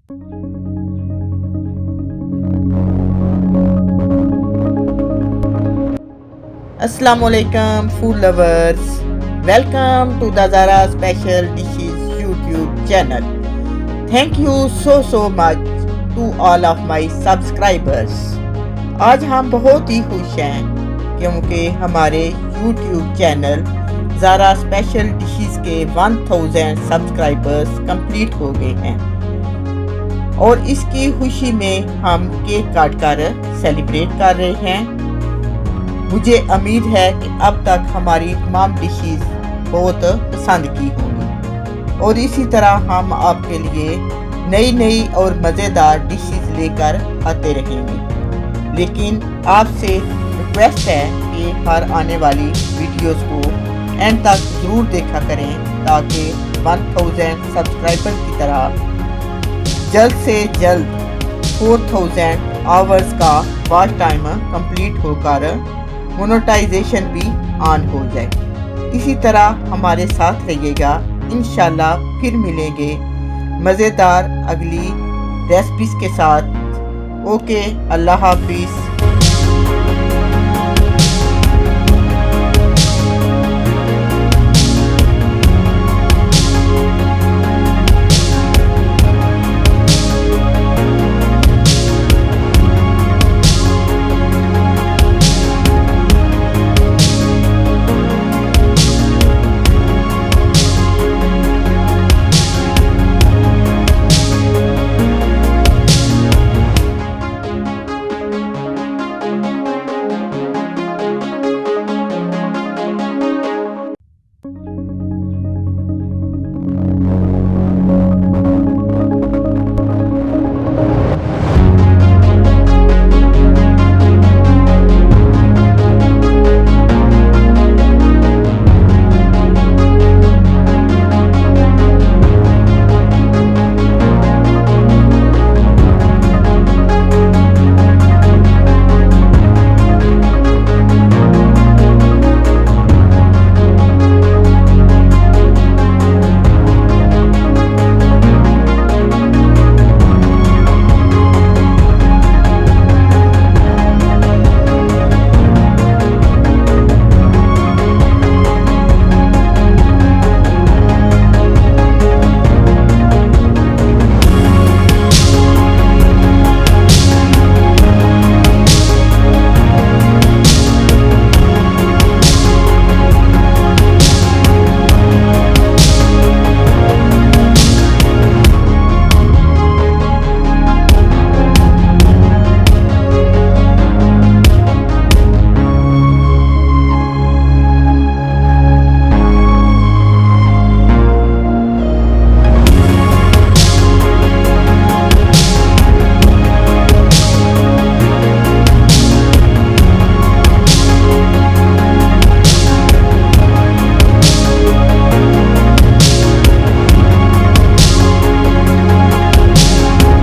Assalamualaikum food lovers. Welcome to the Zara Special Dishes YouTube channel. Thank you so much to all of my subscribers. आज हम बहुत ही खुश हैं क्योंकि हमारे YouTube channel Zara special dishes के 1000 सब्सक्राइबर्स कंप्लीट हो गए हैं और इसकी खुशी में हम केक काट कर सेलिब्रेट कर रहे हैं। मुझे उम्मीद है कि अब तक हमारी तमाम डिशेस बहुत पसंद की होंगी और इसी तरह हम आपके लिए नई और मज़ेदार डिशेस लेकर आते रहेंगे। लेकिन आपसे रिक्वेस्ट है कि हर आने वाली वीडियोस को एंड तक ज़रूर देखा करें ताकि 1000 सब्सक्राइबर की तरह जल्द से जल्द 4000 आवर्स का वॉच टाइम कंप्लीट होकर मोनेटाइजेशन भी ऑन हो जाए। इसी तरह हमारे साथ रहिएगा, इंशाल्लाह फिर मिलेंगे मज़ेदार अगली रेसिपीज़ के साथ। ओके, अल्लाह हाफिज़।